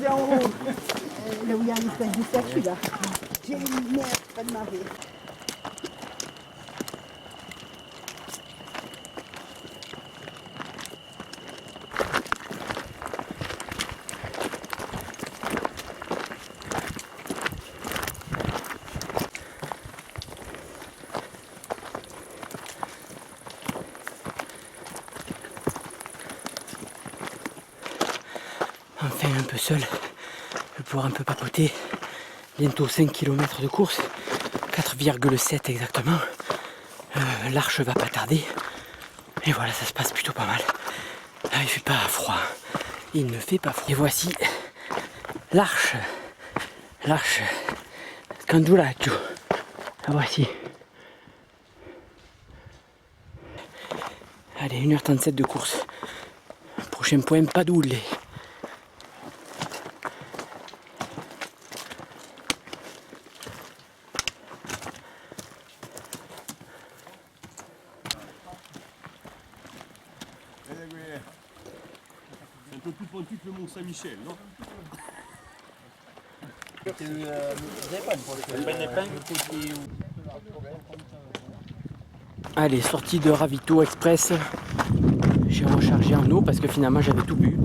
arrivé en haut, là où il y a une espèce de statue là, j'ai une merde, pas de marée. Enfin un peu seul, je vais pouvoir un peu papoter. Bientôt 5 km de course, 4,7 exactement. L'arche va pas tarder. Et voilà, ça se passe plutôt pas mal. Ah, il fait pas froid. Il ne fait pas froid. Et voici l'arche. L'arche Candulaggio. La voici. Allez, 1h37 de course. Prochain point, Padoule. C'est un peu plus pointu que le Mont Saint-Michel, non? Allez, sortie de Ravito Express. J'ai rechargé en eau parce que finalement j'avais tout bu.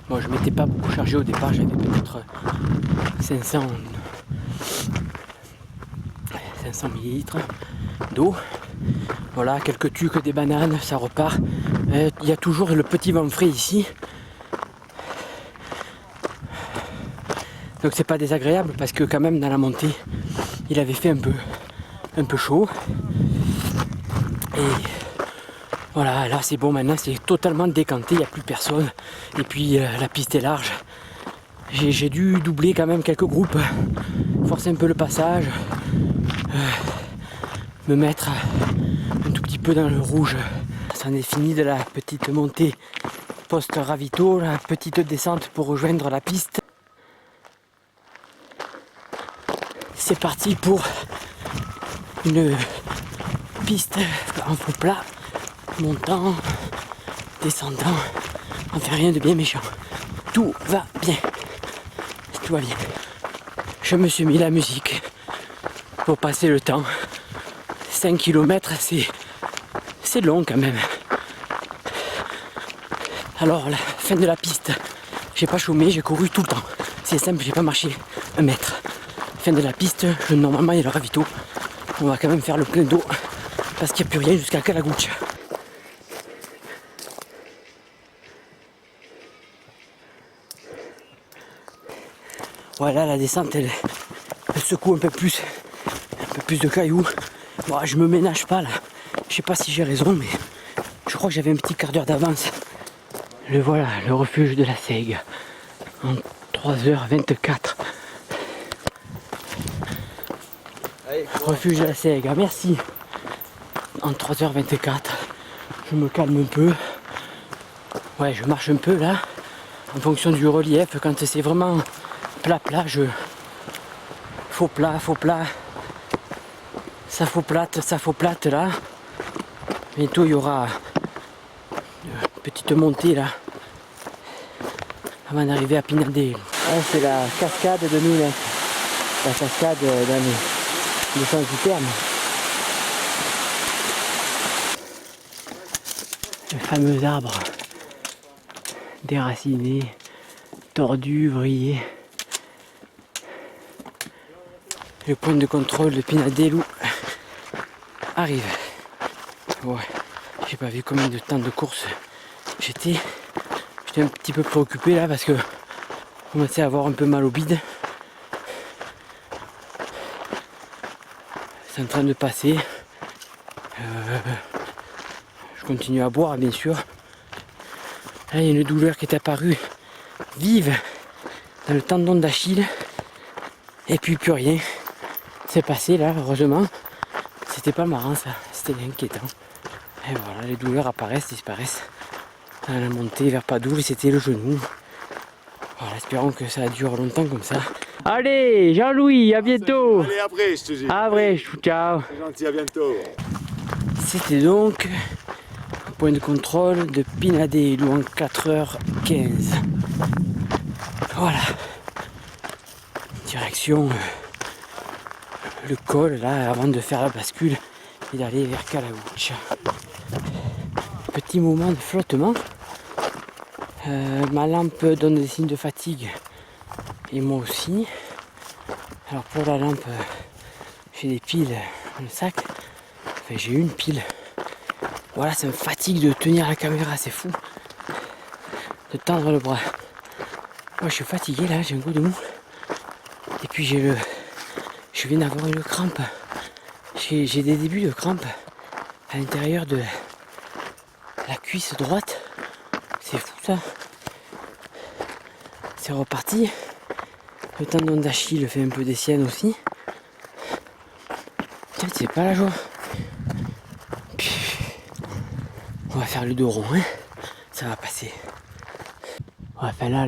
Bon, je m'étais pas beaucoup chargé au départ, j'avais peut-être 500 millilitres d'eau. Voilà, quelques tuques, des bananes, ça repart. Il y a toujours le petit vent frais ici. Donc c'est pas désagréable parce que quand même dans la montée, il avait fait un peu chaud. Et voilà, là c'est bon, maintenant c'est totalement décanté, il n'y a plus personne. Et puis la piste est large. J'ai dû doubler quand même quelques groupes, forcer un peu le passage, me mettre un tout petit peu dans le rouge. Ça en est fini de la petite montée post-ravito, la petite descente pour rejoindre la piste. C'est parti pour une piste en faux plat, montant, descendant, enfin rien de bien méchant. Tout va bien. Tout va bien. Je me suis mis la musique pour passer le temps. 5 km, c'est long quand même. Alors, la fin de la piste, j'ai pas chômé, j'ai couru tout le temps. C'est simple, j'ai pas marché 1 mètre. Fin de la piste, normalement il y a le ravito. On va quand même faire le plein d'eau parce qu'il n'y a plus rien jusqu'à Calagouche. Voilà, la descente, elle secoue un peu plus de cailloux. Bon, je me ménage pas là. Je sais pas si j'ai raison, mais je crois que j'avais un petit quart d'heure d'avance. Le voilà, le refuge de la Seigue. En 3h24. Refuge de la Seigue, merci. En 3h24. Je me calme un peu. Ouais, je marche un peu là. En fonction du relief, quand c'est vraiment plat, faux plat. Ça faux plate là. Bientôt il y aura une petite montée là. Avant d'arriver à Pinadel. Ah, c'est la cascade de Milan. La cascade dans le sens du terme. Le fameux arbre déraciné, tordu, vrillé. Le point de contrôle de Pinadelu arrive. Ouais, j'ai pas vu combien de temps de course j'étais. J'étais un petit peu préoccupé là parce que je commençais à avoir un peu mal au bide. C'est en train de passer. Je continue à boire bien sûr. Là il y a une douleur qui est apparue vive dans le tendon d'Achille. Et puis plus rien. C'est passé là, heureusement. C'était pas marrant ça, c'était inquiétant. Et voilà, les douleurs apparaissent, disparaissent. Dans la montée vers Padoue, c'était le genou. Voilà, espérons que ça dure longtemps comme ça. Allez, Jean-Louis, à bientôt. Allez, après, je te dis. Après, ciao. C'est gentil, à bientôt. C'était donc le point de contrôle de Pinadelu en 4h15. Voilà. Direction le col là avant de faire la bascule et d'aller vers Kalaguch. Petit moment de flottement. Ma lampe donne des signes de fatigue et moi aussi. Alors pour la lampe, j'ai des piles dans le sac. Enfin j'ai une pile. Voilà, ça me fatigue de tenir la caméra, c'est fou. De tendre le bras. Moi je suis fatigué là, j'ai un coup de mou. Et puis je viens d'avoir une crampe. J'ai des débuts de crampe à l'intérieur de la cuisse droite. C'est fou ça. C'est reparti. Le tendon d'Achille fait un peu des siennes aussi. Tiens, c'est pas la joie. On va faire le dos rond, hein. Ça va passer. Enfin là,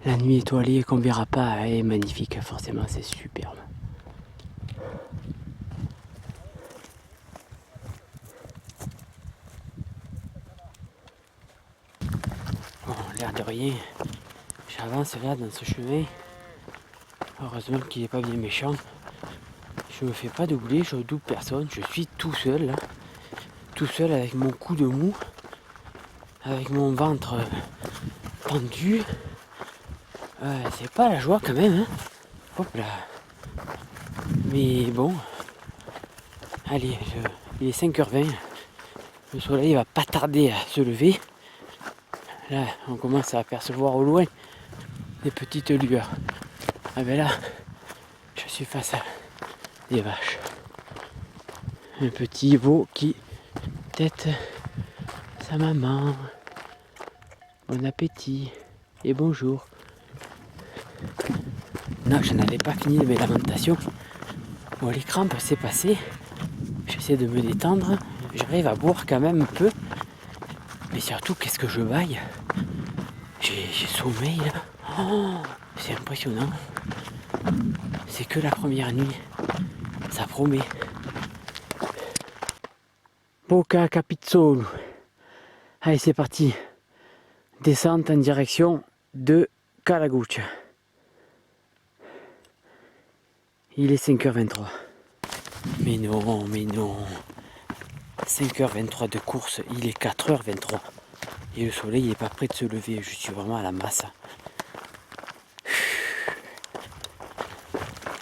la nuit étoilée qu'on verra pas est magnifique. Forcément, c'est superbe. Bon, l'air de rien, j'avance là dans ce chemin. Heureusement qu'il n'est pas bien méchant. Je me fais pas doubler, je double personne. Je suis tout seul là. Tout seul avec mon cou de mou. Avec mon ventre tendu. C'est pas la joie quand même. Hein. Hop là. Mais bon. Allez, il est 5h20. Le soleil va pas tarder à se lever. Là, on commence à apercevoir au loin des petites lueurs. Ah ben là, je suis face à des vaches. Un petit veau qui tête sa maman. Bon appétit et bonjour. Non, je n'avais pas fini de mes lamentations. Bon, les crampes, c'est passé. J'essaie de me détendre. J'arrive à boire quand même un peu. Mais surtout, qu'est-ce que je vaille. J'ai sommeil là. Oh, c'est impressionnant. C'est que la première nuit. Ça promet. Boca Capizzolo. Allez, c'est parti. Descente en direction de Kalaguch. Il est 5h23. Mais non, mais non. 5h23 de course, il est 4h23. Et le soleil n'est pas prêt de se lever, je suis vraiment à la masse.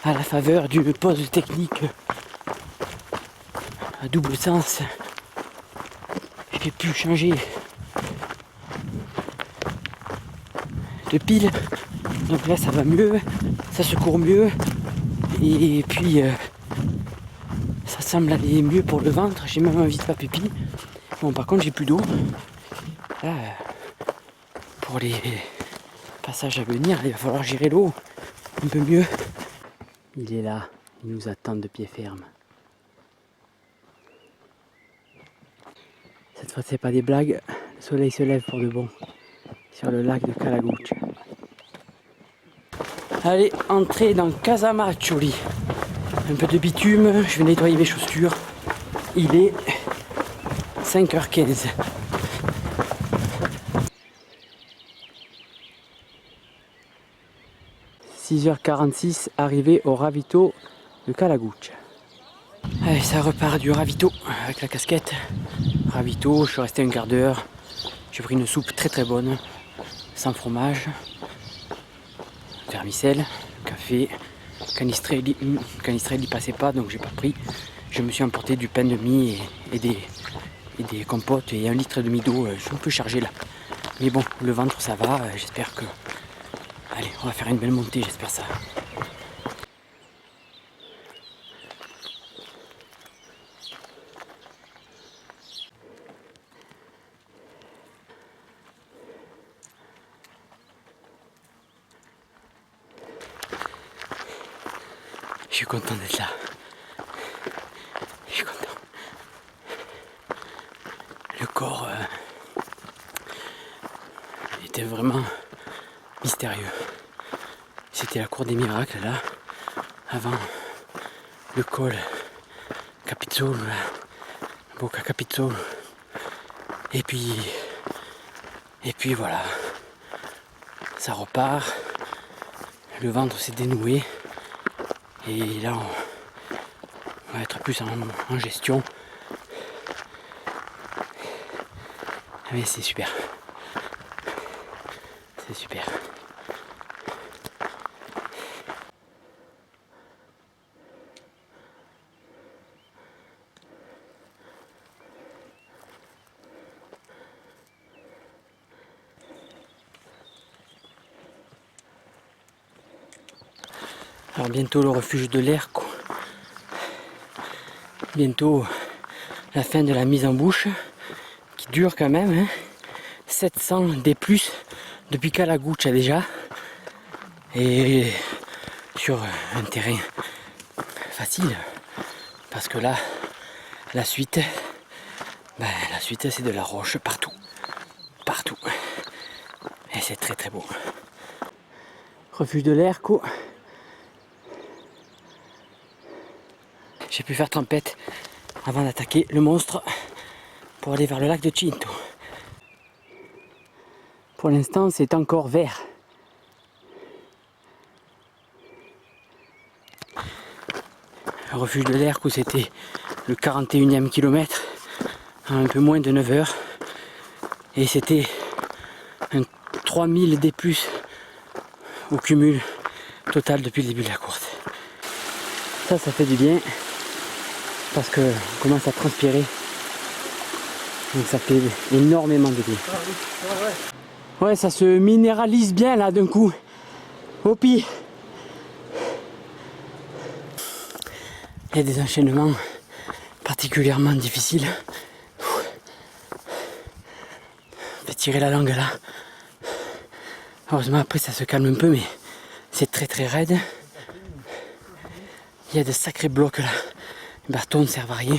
À la faveur d'une pause technique à double sens. J'ai pu changer de pile. Donc là ça va mieux, ça se court mieux. Et puis ça semble aller mieux pour le ventre. J'ai même envie de pas pipi. Bon par contre j'ai plus d'eau. Là, pour les passages à venir, il va falloir gérer l'eau un peu mieux. Il est là, il nous attend de pied ferme. Cette fois c'est pas des blagues, le soleil se lève pour de bon sur le lac de Kalaguch. Allez, entrée dans Casamaccioli. Un peu de bitume, je vais nettoyer mes chaussures. Il est 5h15. « 6h46, arrivé au ravito de Kalaguch. » Allez, ça repart du ravito avec la casquette. Ravito, je suis resté un quart d'heure. J'ai pris une soupe très très bonne, sans fromage, vermicelle, café, canistrelli passait pas donc j'ai pas pris. Je me suis emporté du pain de mie et des compotes et 1,5 litre d'eau. Je suis un peu chargé là. Mais bon, le ventre ça va, j'espère que... Allez, on va faire une belle montée, j'espère ça. Je suis content d'être là. Je suis content. Le corps était vraiment mystérieux. C'était la cour des miracles là, avant le col Capizzolo, Boca Capizzolo. Et puis voilà. ça repart. Le ventre s'est dénoué. Et là, on va être plus en gestion. Mais c'est super. C'est super. Alors bientôt le refuge de l'Erco. Bientôt la fin de la mise en bouche qui dure quand même. Hein. 700 des plus depuis Calagucha déjà. Et sur un terrain facile. Parce que là, la suite c'est de la roche partout. Partout. Et c'est très très beau. Refuge de l'Erco. J'ai pu faire tempête avant d'attaquer le monstre pour aller vers le lac de Cinto. Pour l'instant, c'est encore vert. Le refuge de l'Erco, c'était le 41e kilomètre, à un peu moins de 9 heures. Et c'était un 3000 D+, au cumul total depuis le début de la course. Ça fait du bien. Parce qu'on commence à transpirer. Donc ça fait énormément de bien. Ouais, ça se minéralise bien là d'un coup. Hopi. Il y a des enchaînements particulièrement difficiles. On fait tirer la langue là. Heureusement après ça se calme un peu, mais c'est très très raide. Il y a de sacrés blocs là. Les bâtons ne servent à rien.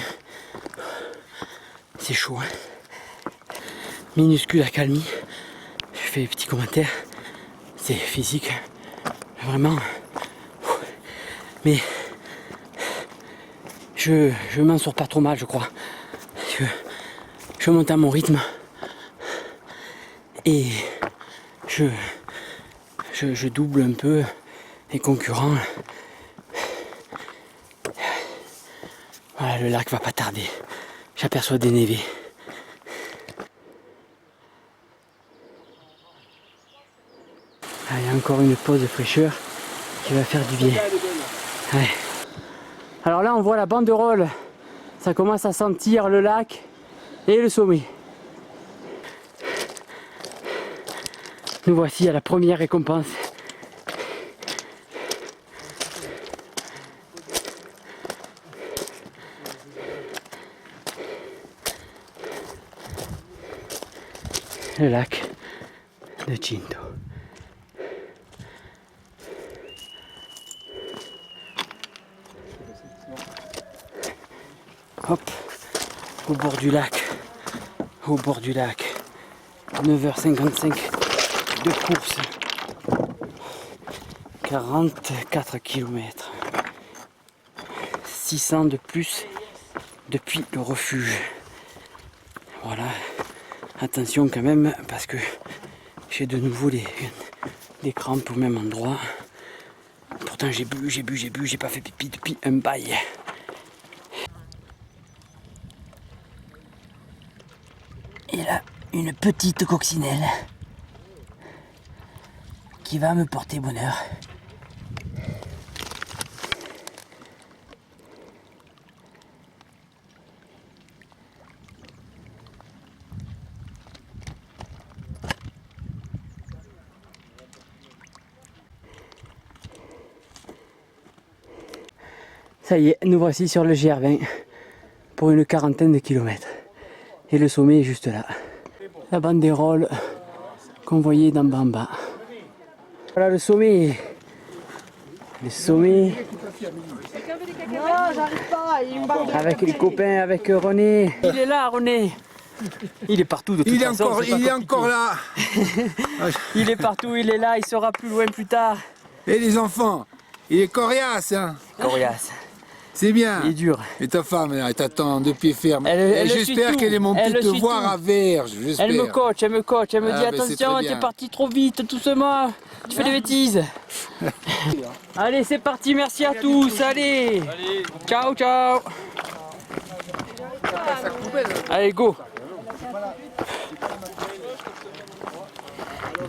C'est chaud. Hein. Minuscule accalmie. Je fais des petits commentaires. C'est physique. Vraiment. Mais je m'en sors pas trop mal, je crois. Je monte à mon rythme. Et je double un peu les concurrents. Voilà, le lac va pas tarder. J'aperçois des névés. Ah, il y a encore une pause de fraîcheur qui va faire du bien. Ouais. Alors là, on voit la banderole. Ça commence à sentir le lac et le sommet. Nous voici à la première récompense. Le lac de Cinto. Hop, au bord du lac, 9h55 de course, 44 km, 600 de plus depuis le refuge. Voilà. Attention quand même parce que j'ai de nouveau des crampes au même endroit. Pourtant j'ai bu, j'ai pas fait pipi depuis un bail. Et là, une petite coccinelle qui va me porter bonheur. Ça y est, nous voici sur le GR20 pour une quarantaine de kilomètres. Et le sommet est juste là. La banderole qu'on voyait d'en bas en bas. Voilà le sommet. Le sommet. Non, j'arrive pas. Il me barre de... Avec les copains, avec René. Il est là, René. Il est partout de toute façon. Il est encore là. Il est partout, il est là, il sera plus loin plus tard. Et les enfants, il est coriace, hein. Coriace. C'est bien. Il est dur. Et ta femme, elle t'attend de pied ferme. Elle suit J'espère tout. qu'elle est montée Elle te suit voir tout. à Verge. Elle me coach, elle me Ah, dit ben, c'est attention, très t'es bien. parti trop vite, doucement, tu fais des bêtises. Allez, c'est parti, merci à tous, allez. Ciao, ciao. Allez, go.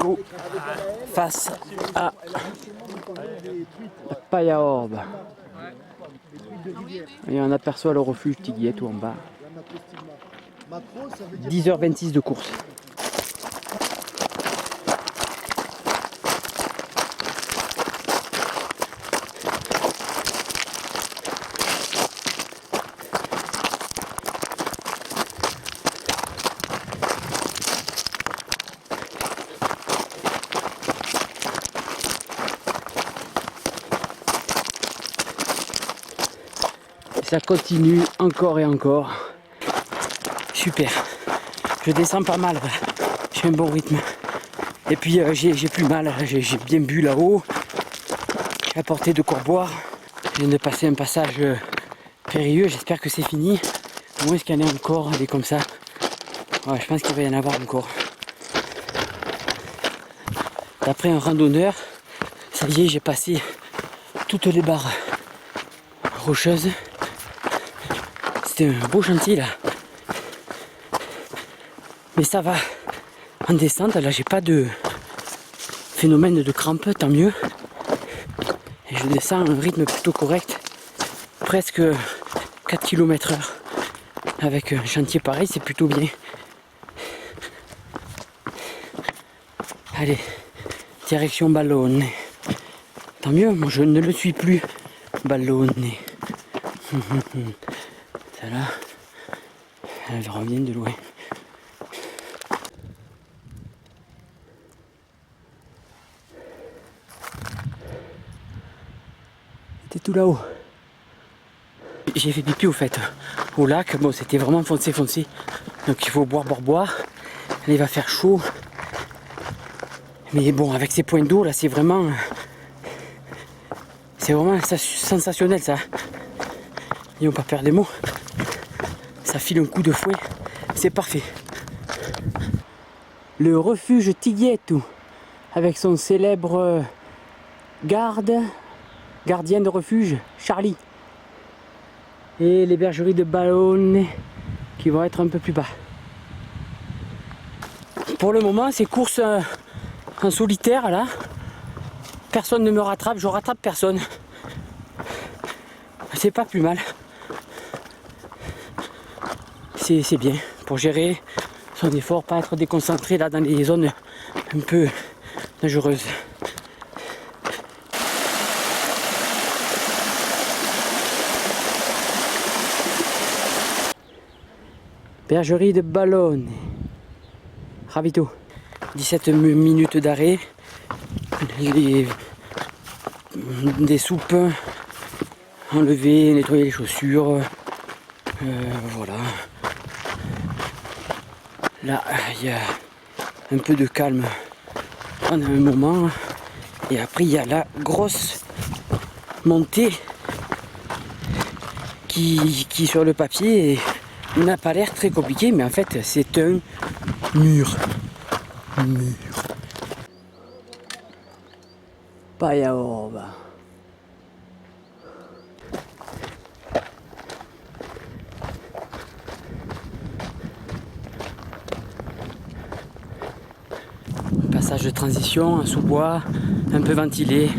Go face à la paille à orbe. Et on aperçoit le refuge Tiguier tout en bas. 10h26 de course. Ça continue encore et encore. Super. Je descends pas mal. J'ai un bon rythme. Et puis j'ai plus mal. J'ai bien bu là-haut. J'ai apporté de quoi boire. Je viens de passer un passage périlleux. J'espère que c'est fini. Au moins, est-ce qu'il y en a encore des comme ça? Ouais, je pense qu'il va y en avoir encore. D'après un randonneur, ça y est, j'ai passé toutes les barres rocheuses. C'était un beau chantier là. Mais ça va. En descente, là j'ai pas de phénomène de crampe, tant mieux. Et je descends à un rythme plutôt correct. Presque 4 km/h. Avec un chantier pareil, c'est plutôt bien. Allez, direction Ballone. Tant mieux, moi je ne le suis plus. Ballone. Celle-là, elle revient de loin. C'était tout là-haut. J'ai fait pipi au fait au lac. Bon, c'était vraiment foncé. Donc il faut boire. Là, il va faire chaud. Mais bon, avec ces points d'eau là, c'est vraiment sensationnel ça. Et on va pas perdre des mots. Ça file un coup de fouet. C'est parfait. Le refuge Tiguieto, avec son célèbre gardien de refuge, Charlie. Et les bergeries de Ballone qui vont être un peu plus bas. Pour le moment, c'est course en solitaire là. Personne ne me rattrape, je rattrape personne. C'est pas plus mal. C'est bien pour gérer son effort, pas être déconcentré là dans les zones un peu dangereuses. Bergerie de Ballone. Ravito. 17 minutes d'arrêt. Des soupes. Enlever, nettoyer les chaussures. Voilà. Là, il y a un peu de calme pendant un moment. Et après, il y a la grosse montée qui sur le papier n'a pas l'air très compliqué, mais en fait, c'est un mur. Paille à orbe. Passage de transition, un sous-bois, un peu ventilé,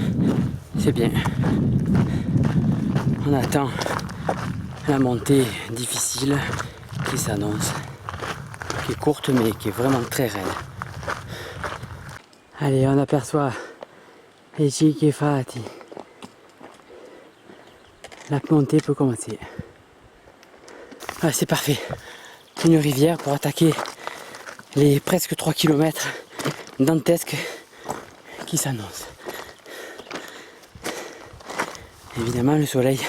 c'est bien. On attend la montée difficile qui s'annonce, qui est courte mais qui est vraiment très raide. Allez, on aperçoit les Cicchefati. La montée peut commencer. Ah, c'est parfait. Une rivière pour attaquer les presque 3 km dantesques qui s'annoncent. Évidemment, le soleil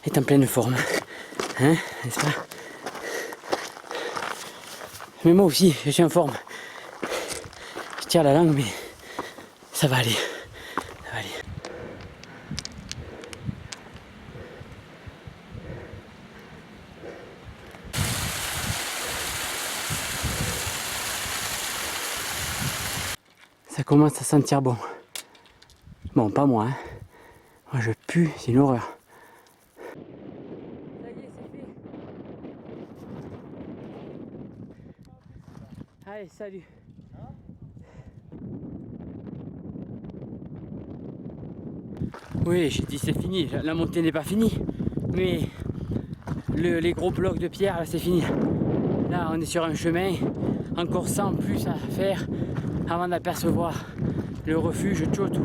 est en pleine forme. Hein, n'est-ce pas? Mais moi aussi, je suis en forme. Je tire la langue, mais ça va aller. Ça va aller. Ça commence à sentir bon. Bon, pas moi, hein. Moi je pue, c'est une horreur. Ça y est, c'est fait. Allez, salut. Oui, j'ai dit c'est fini. La montée n'est pas finie. Mais les gros blocs de pierre, là, c'est fini. Là, on est sur un chemin. Encore 100 plus à faire avant d'apercevoir le refuge Chotu.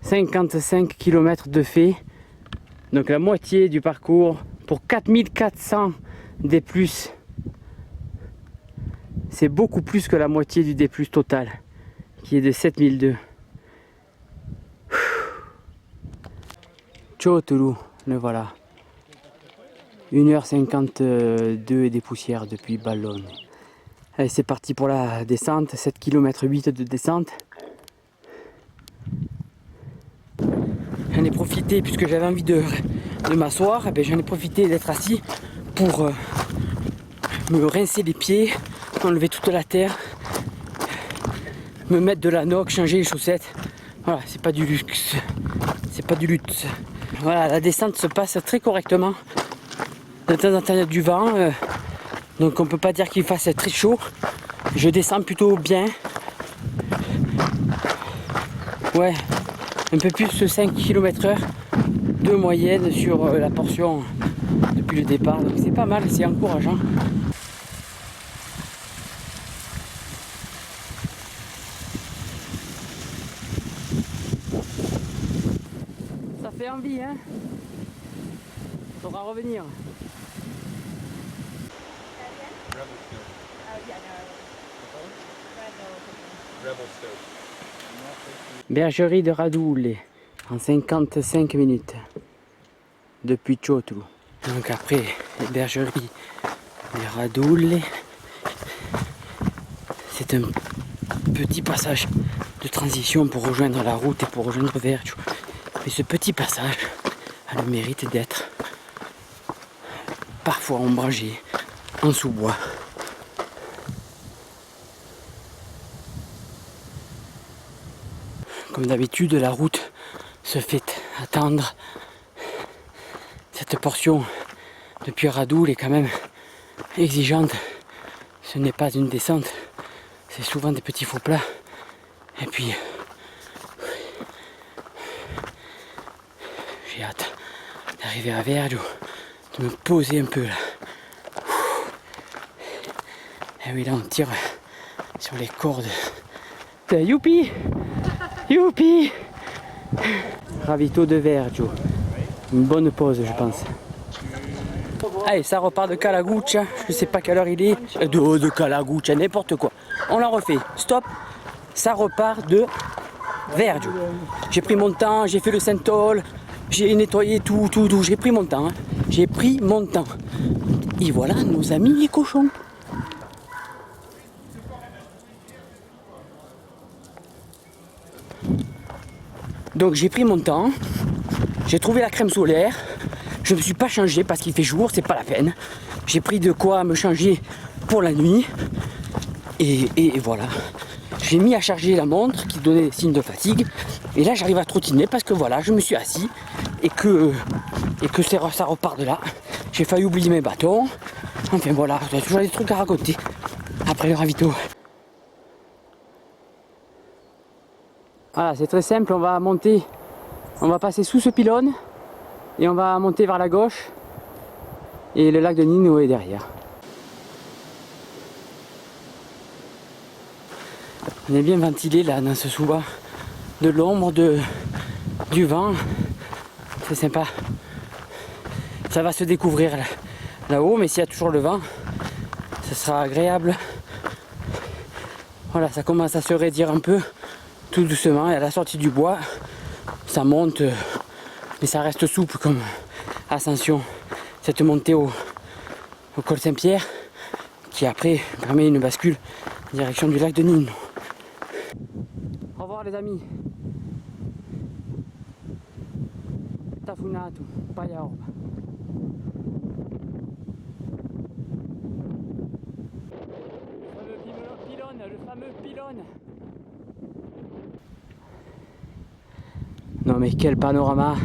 55 km de fait. Donc la moitié du parcours pour 4400 D+. C'est beaucoup plus que la moitié du D+ total, qui est de 7002. Chotulu, le voilà. 1h52 et des poussières depuis Ballone. Allez, c'est parti pour la descente, 7 km 8 de descente. J'en ai profité, puisque j'avais envie de m'asseoir, j'en ai profité d'être assis pour me rincer les pieds, enlever toute la terre, me mettre de la noc, changer les chaussettes. Voilà, c'est pas du luxe, c'est pas du luxe. Voilà, la descente se passe très correctement. De temps en temps il y a du vent, donc on peut pas dire qu'il fasse très chaud. Je descends plutôt bien. Ouais, un peu plus de 5 km/h de moyenne sur la portion depuis le départ, donc c'est pas mal, c'est encourageant. Ça fait envie, hein. Faudra revenir. Bergerie de Radoule en 55 minutes depuis Chotu. Donc après les bergeries de Radoule, c'est un petit passage de transition pour rejoindre la route et pour rejoindre Vergio. Mais ce petit passage a le mérite d'être parfois ombragé en sous-bois. Comme d'habitude, la route se fait attendre. Cette portion depuis Radoule est quand même exigeante. Ce n'est pas une descente, c'est souvent des petits faux plats. Et puis, j'ai hâte d'arriver à Vergio, de me poser un peu là. Et oui, là on tire sur les cordes. Youpi! Youpi! Ravito de Vergio. Une bonne pause, je pense. Allez, ça repart de Calaguccia. Je sais pas quelle heure il est. De Calaguccia, n'importe quoi. On la refait. Stop. Ça repart de Vergio. J'ai pris mon temps, j'ai fait le Saint-Ol, j'ai nettoyé tout. J'ai pris mon temps. Hein. J'ai pris mon temps. Et voilà nos amis les cochons. Donc j'ai pris mon temps, j'ai trouvé la crème solaire, je ne me suis pas changé parce qu'il fait jour, c'est pas la peine. J'ai pris de quoi me changer pour la nuit et voilà. J'ai mis à charger la montre qui donnait des signes de fatigue et là j'arrive à trottiner parce que voilà, je me suis assis et que ça repart de là. J'ai failli oublier mes bâtons, enfin voilà, j'ai toujours des trucs à raconter après le ravito. Voilà, c'est très simple, on va passer sous ce pylône et on va monter vers la gauche et le lac de Nino est derrière. On est bien ventilé là dans ce sous-bois, de l'ombre, du vent, c'est sympa. Ça va se découvrir là-haut, mais s'il y a toujours le vent, ça sera agréable. Voilà, ça commence à se raidir un peu. Tout doucement, et à la sortie du bois, ça monte, mais ça reste souple comme ascension. Cette montée au col Saint-Pierre, qui après permet une bascule en direction du lac de Nino. Au revoir les amis. Tafunatu, Payaorba. Le fameux pylône. Non mais quel panorama!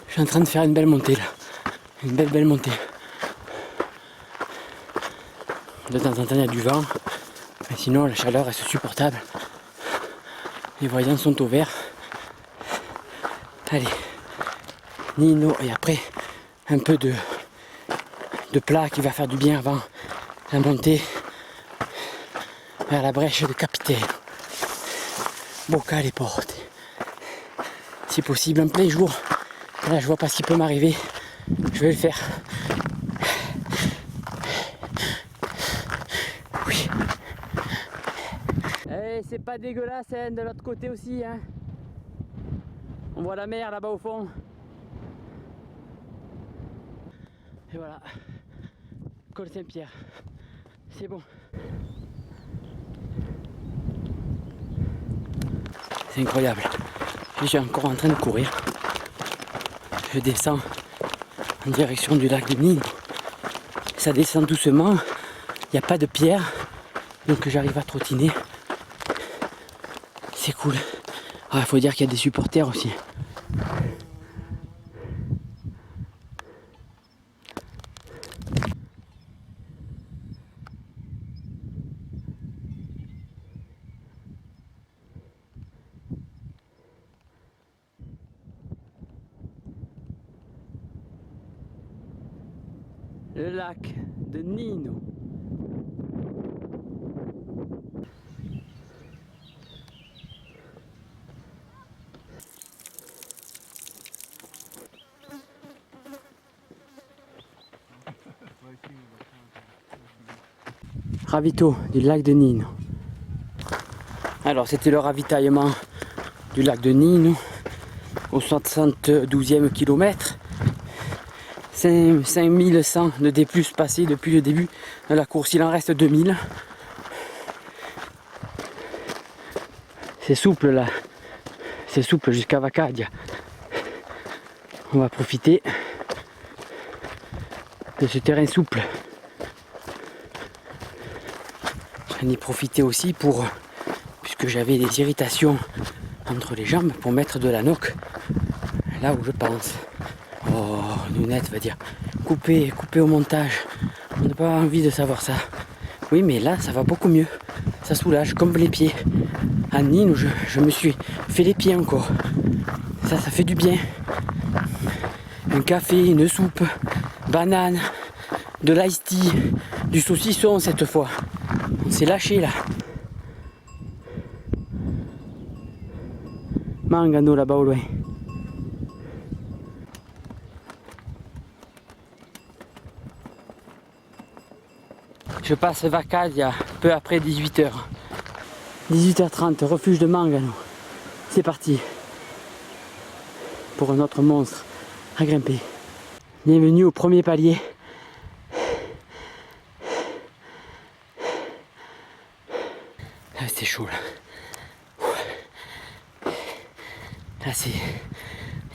Je suis en train de faire une belle montée là. Une belle montée. De temps en temps il y a du vent. Mais sinon la chaleur reste supportable. Les voyants sont au vert. Allez. Nino et après un peu de plat qui va faire du bien avant la montée vers la brèche de Capitaine. Boca les portes. Si possible en plein jour. Là je vois pas ce qui peut m'arriver. Je vais le faire. Oui. Eh, c'est pas dégueulasse hein, de l'autre côté aussi. Hein. On voit la mer là-bas au fond. Et voilà. Col Saint-Pierre. C'est bon. C'est incroyable. Je suis encore en train de courir. Je descends en direction du lac de Nino. Ça descend doucement. Il n'y a pas de pierre. Donc j'arrive à trottiner. C'est cool. Il faut dire qu'il y a des supporters aussi. Le lac de Nino. Ravito du lac de Nino. Alors c'était le ravitaillement du lac de Nino au 72e kilomètre. 5100 de D+ passés depuis le début de la course, il en reste 2000. C'est souple là, c'est souple jusqu'à Vacadia. On va profiter de ce terrain souple. J'en ai profité aussi puisque j'avais des irritations entre les jambes, pour mettre de la noc là où je pense. Oh, Nounette va dire coupez au montage, on n'a pas envie de savoir ça. Oui mais là ça va beaucoup mieux, ça soulage comme les pieds. À Nîmes je me suis fait les pieds encore, ça fait du bien. Un café, une soupe, banane, de l'ice tea, du saucisson cette fois. On s'est lâché là. Mangano là-bas au loin. Je passe Vacadia peu après 18h. 18h30, refuge de Mangano. C'est parti. Pour un autre monstre à grimper. Bienvenue au premier palier. Ah, c'est chaud là. Là c'est.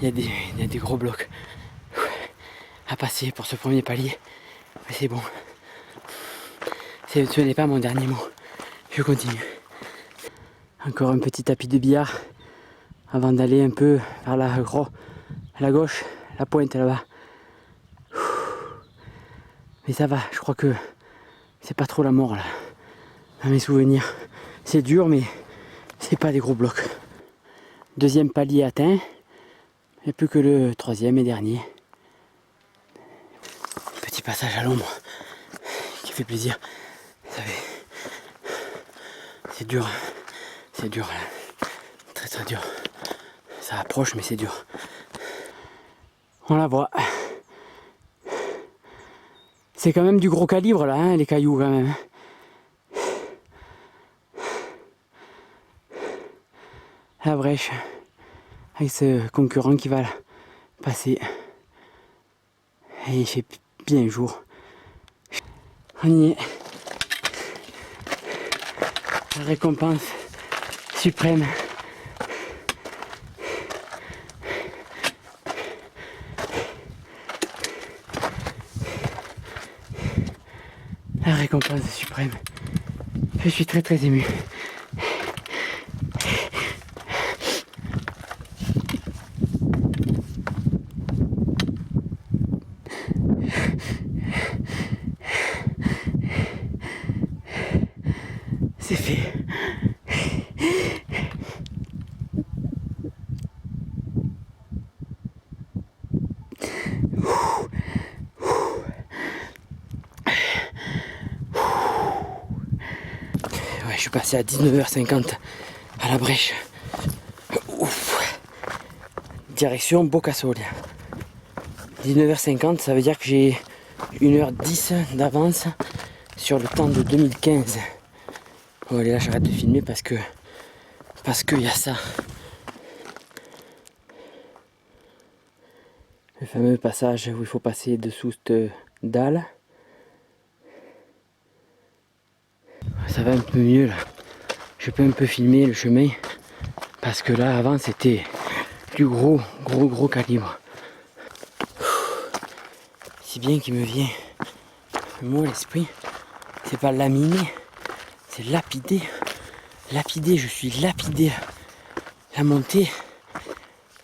Il y a des gros blocs à passer pour ce premier palier. Mais c'est bon. Ce n'est pas mon dernier mot. Je continue. Encore un petit tapis de billard avant d'aller un peu vers la gauche, la pointe là-bas. Mais ça va, je crois que c'est pas trop la mort là. Dans mes souvenirs. C'est dur mais c'est pas des gros blocs. Deuxième palier atteint. Et plus que le troisième et dernier. Petit passage à l'ombre qui fait plaisir. C'est dur, là. Très dur. Ça approche mais c'est dur. On la voit. C'est quand même du gros calibre là, hein, les cailloux quand même. La brèche avec ce concurrent qui va passer. Et il fait bien jour. On y est. La récompense suprême. La récompense suprême. Je suis très très ému. C'est fait. Ouais, je suis passé à 19h50 à la brèche. Ouf. Direction Bocasolia. 19h50, ça veut dire que j'ai 1h10 d'avance sur le temps de 2015. Bon allez, là j'arrête de filmer parce que y a ça. Le fameux passage où il faut passer dessous cette dalle. Ça va un peu mieux là. Je peux un peu filmer le chemin parce que là avant c'était du gros calibre. Si bien qu'il me vient le mot à l'esprit, c'est pas laminer, c'est lapider. Lapider, je suis lapidé. La montée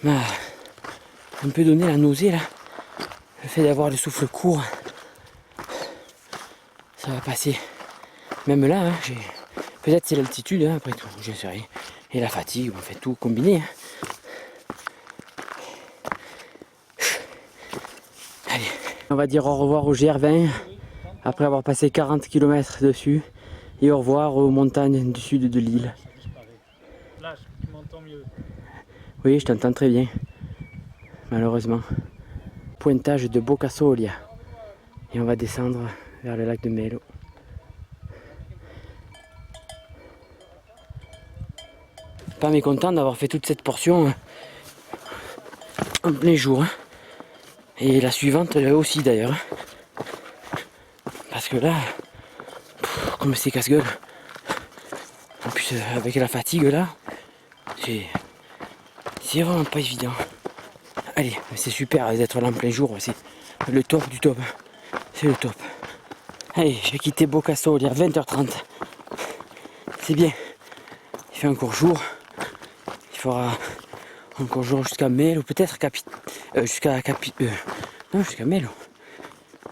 m'a un peu donné la nausée là. Le fait d'avoir le souffle court, ça va passer. Même là, hein, peut-être c'est l'altitude, hein, après tout, je sais rien. Et la fatigue, on fait tout combiné. Hein. Allez, on va dire au revoir au GR20 après avoir passé 40 km dessus. Et au revoir aux montagnes du sud de l'île. Là, tu m'entends mieux. Oui, je t'entends très bien. Malheureusement. Pointage de Bocasolia. Et on va descendre vers le lac de Melo. Pas mécontent d'avoir fait toute cette portion en plein jour. Hein. Et la suivante là aussi d'ailleurs. Parce que là, comme c'est casse-gueule. En plus avec la fatigue là, c'est vraiment pas évident. Allez, c'est super d'être là en plein jour, c'est le top du top. C'est le top. Allez, je vais quitter Bocasolia à 20h30. C'est bien. Il fait encore jour. Il fera encore jour jusqu'à Melo, peut-être jusqu'à Melo.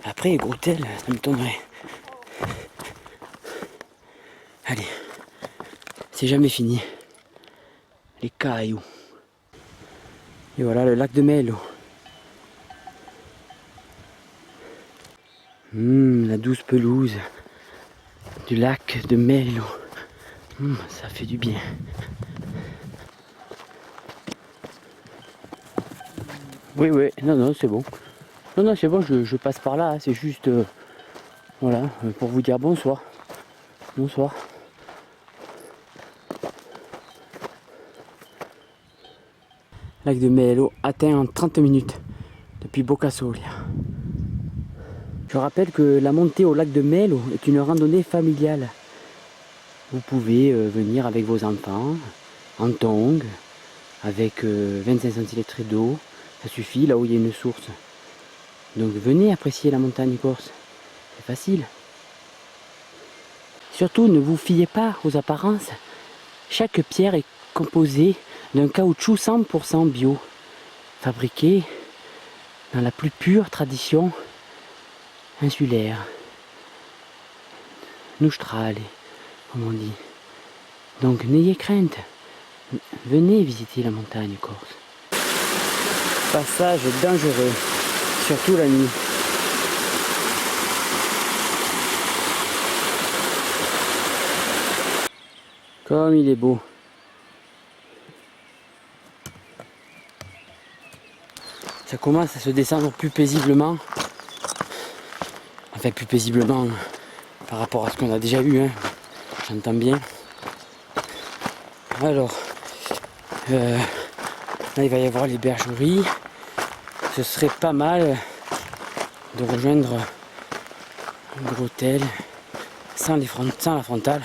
Après, Grotel, ça me tomberait. Allez, c'est jamais fini. Les cailloux. Et voilà le lac de Melo. La douce pelouse du lac de Melo. Ça fait du bien. Oui, non, c'est bon. Non, c'est bon, je passe par là. C'est juste, voilà, pour vous dire bonsoir. Bonsoir. Lac de Melo atteint en 30 minutes depuis Bocasolia. Je rappelle que la montée au lac de Melo est une randonnée familiale. Vous pouvez venir avec vos enfants, en tongs, avec 25 centilitres d'eau. Ça suffit là où il y a une source. Donc venez apprécier la montagne corse. C'est facile. Surtout ne vous fiez pas aux apparences. Chaque pierre est composée d'un caoutchouc 100% bio, fabriqué dans la plus pure tradition insulaire, Nustrale, comme on dit. Donc n'ayez crainte, venez visiter la montagne corse. Passage dangereux, surtout la nuit. Comme il est beau. Ça commence à se descendre plus paisiblement. Enfin plus paisiblement par rapport à ce qu'on a déjà eu. Hein. J'entends bien. Alors, là il va y avoir les bergeries. Ce serait pas mal de rejoindre un gros hôtel sans la frontale.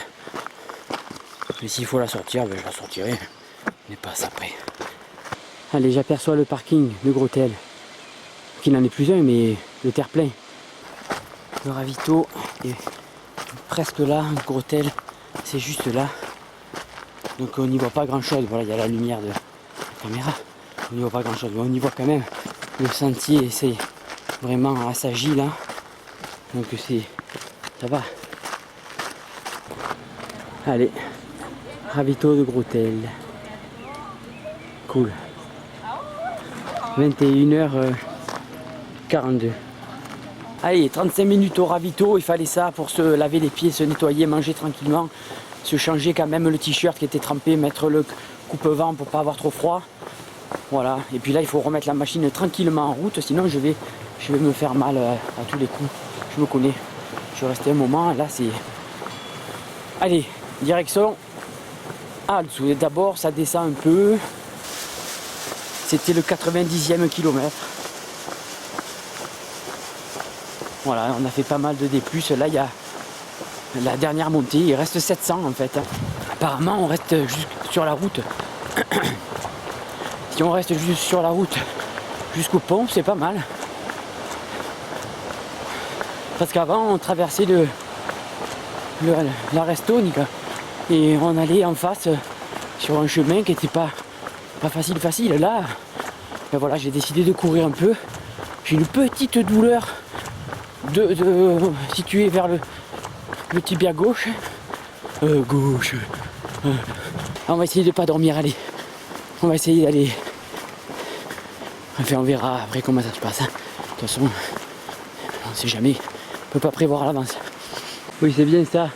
Mais s'il faut la sortir, ben je la sortirai. Mais pas ça après. Allez, j'aperçois le parking de Grotel. Qui n'en est plus un, mais le terre-plein. Le ravito est presque là, Grotel c'est juste là. Donc on n'y voit pas grand chose. Voilà, il y a la lumière de la caméra. On n'y voit pas grand chose, mais on y voit quand même. Le sentier c'est vraiment assagi là. Donc ça va. Allez, ravito de Grotel. Cool. 21h42. Allez, 35 minutes au ravito, il fallait ça pour se laver les pieds, se nettoyer, manger tranquillement, se changer quand même le t-shirt qui était trempé, mettre le coupe-vent pour pas avoir trop froid. Voilà, et puis là il faut remettre la machine tranquillement en route, sinon je vais me faire mal à tous les coups. Je me connais, je vais rester un moment, là c'est... Allez, direction Alzou. Et d'abord ça descend un peu, c'était le 90e kilomètre. Voilà, on a fait pas mal de D+, là il y a la dernière montée, il reste 700 en fait. Apparemment on reste juste sur la route. Si on reste juste sur la route jusqu'au pont, c'est pas mal. Parce qu'avant on traversait la Restonica et on allait en face sur un chemin qui n'était pas facile. Là, ben voilà, j'ai décidé de courir un peu. J'ai une petite douleur située vers le tibia gauche. Gauche. On va essayer de pas dormir, allez. On va essayer d'aller. Enfin, on verra après comment ça se passe. De toute façon, on ne sait jamais. On peut pas prévoir à l'avance. Oui, c'est bien ça.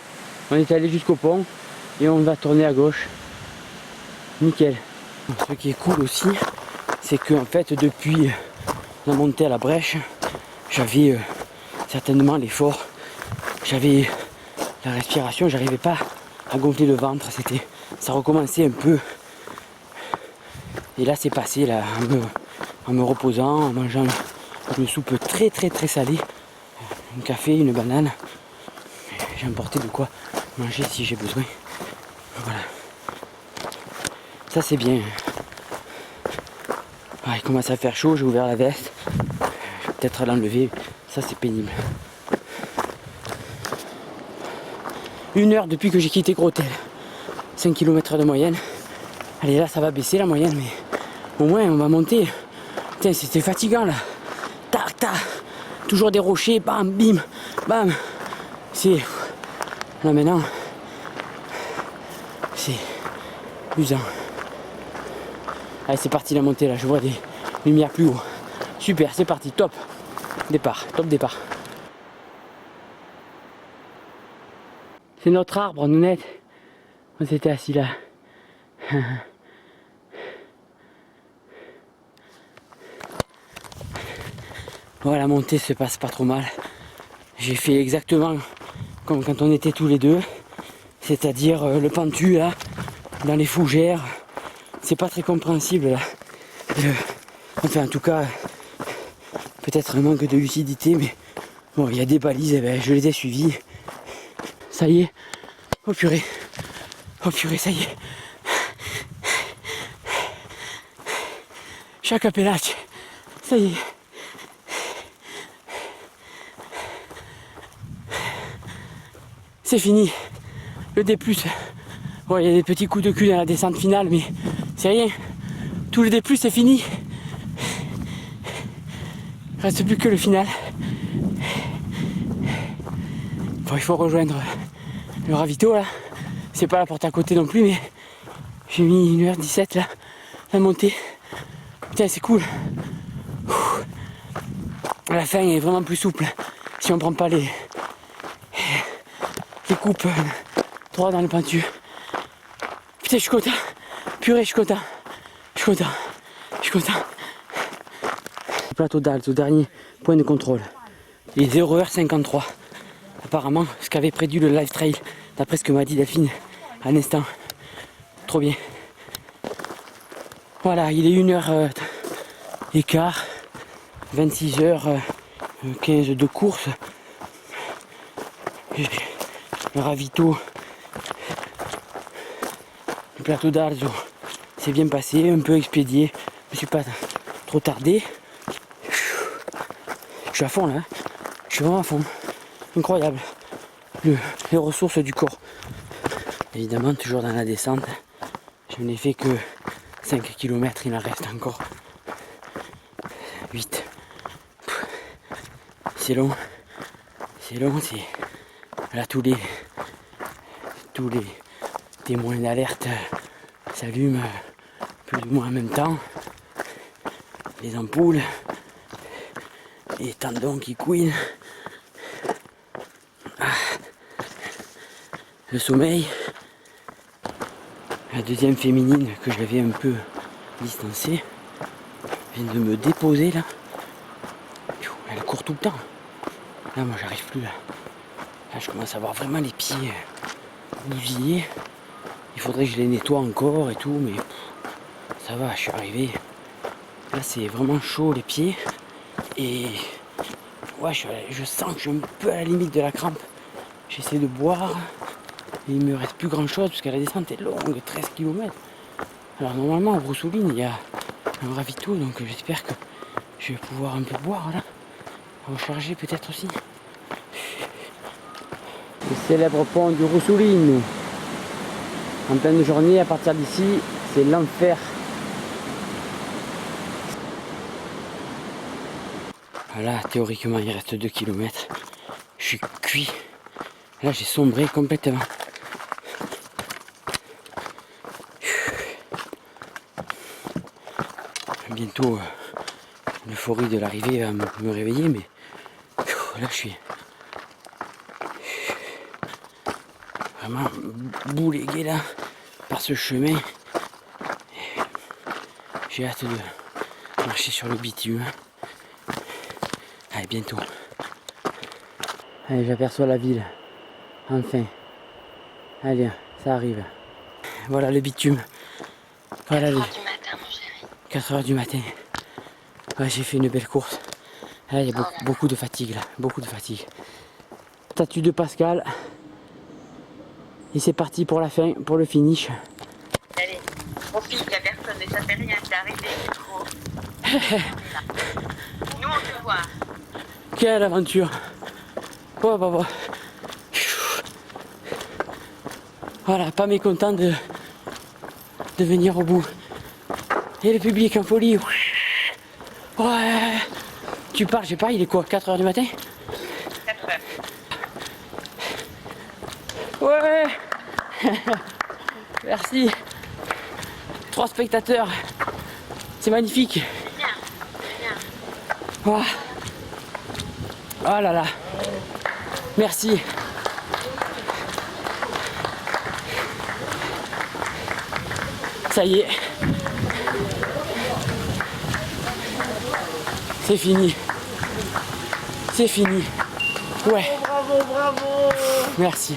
On est allé jusqu'au pont et on va tourner à gauche. Nickel. Ce qui est cool aussi, c'est que en fait, depuis la montée à la brèche, j'avais certainement l'effort. J'avais la respiration, j'arrivais pas à gonfler le ventre. Ça recommençait un peu. Et là, c'est passé là, en me reposant, en mangeant une soupe très salée, un café, une banane. J'ai emporté de quoi manger si j'ai besoin. Voilà. Ça c'est bien. Ah, il commence à faire chaud, j'ai ouvert la veste. Je vais peut-être l'enlever. Ça c'est pénible. 1 heure depuis que j'ai quitté Grotel. 5 km de moyenne. Allez, là ça va baisser la moyenne, mais au moins on va monter. Putain, c'était fatigant là. Tac, tac. Toujours des rochers, bam, bim, bam. C'est... Là maintenant, c'est usant. Allez, c'est parti la montée là, je vois des lumières plus haut. Super, c'est parti, top départ. C'est notre arbre, Nounette. On s'était assis là. Voilà, la montée se passe pas trop mal. J'ai fait exactement comme quand on était tous les deux, c'est-à-dire le pentu là, dans les fougères. C'est pas très compréhensible là. Enfin, en tout cas, peut-être un manque de lucidité, mais bon, il y a des balises, et ben, je les ai suivies. Ça y est. Oh purée, ça y est. Chaque appellage, ça y est. C'est fini. Le D+. Bon, il y a des petits coups de cul dans la descente finale, mais c'est rien. Tout le D+, c'est fini. Il reste plus que le final. Bon, il faut rejoindre le ravito là. C'est pas la porte à côté non plus, mais j'ai mis 1h17 là, la montée. Putain, c'est cool. La fin est vraiment plus souple si on prend pas les coupes droit dans le pentu. Putain, je suis content. Purée, je suis content. Le plateau d'Alzou, au dernier point de contrôle. Il est 0h53. Apparemment, ce qu'avait prédit le live trail, d'après ce que m'a dit Delphine à l'instant. Trop bien. Voilà, il est 1h15, 26h15 de course. Le ravito, le plateau d'Alzou s'est bien passé, un peu expédié. Je ne suis pas trop tardé. Je suis à fond là, hein. Je suis vraiment à fond. Incroyable. Les ressources du corps. Évidemment, toujours dans la descente. Je n'ai fait que 5 km, il en reste encore 8. C'est long. C'est long, c'est. Là, tous les témoins d'alerte s'allument plus ou moins en même temps. Les ampoules, les tendons qui couinent. Le sommeil. La deuxième féminine que j'avais un peu distancée vient de me déposer là. Elle court tout le temps. Là moi j'arrive plus là. Là je commence à avoir vraiment les pieds bousillés. Il faudrait que je les nettoie encore et tout, mais ça va, je suis arrivé. Là c'est vraiment chaud les pieds. Et ouais, je sens que je suis un peu à la limite de la crampe. J'essaie de boire. Et il me reste plus grand chose parce que la descente est longue, 13 km. Alors normalement en Broussoline il y a un ravito, donc j'espère que je vais pouvoir un peu boire là. Recharger peut-être aussi. Le célèbre pont du Roussoline. En pleine journée, à partir d'ici, c'est l'enfer. Voilà, théoriquement il reste 2 km. Je suis cuit. Là j'ai sombré complètement. Bientôt l'euphorie de l'arrivée va me réveiller, mais là je suis vraiment boulégué là par ce chemin. J'ai hâte de marcher sur le bitume. Allez, bientôt. Allez, j'aperçois la ville. Enfin. Allez, ça arrive. Voilà le bitume. Voilà le... 4h du matin. Ouais, j'ai fait une belle course. Là, il y a beaucoup de fatigue là. Beaucoup de fatigue. Statue de Pascal. Et c'est parti pour la fin, pour le finish. Allez, profite, il n'y a personne, mais ça fait rien, c'est arrivé, c'est trop. Nous, on te voit. Quelle aventure. Oh, bah, bah. Voilà, pas mécontent de venir au bout. Et le public en folie. Ouais. Tu parles, je sais pas, il est quoi, 4h du matin? 4h. Ouais. Merci. 3 spectateurs. C'est magnifique. Oh. Oh là là. Merci. Ça y est. C'est fini. C'est fini. Ouais. Bravo, bravo. Merci.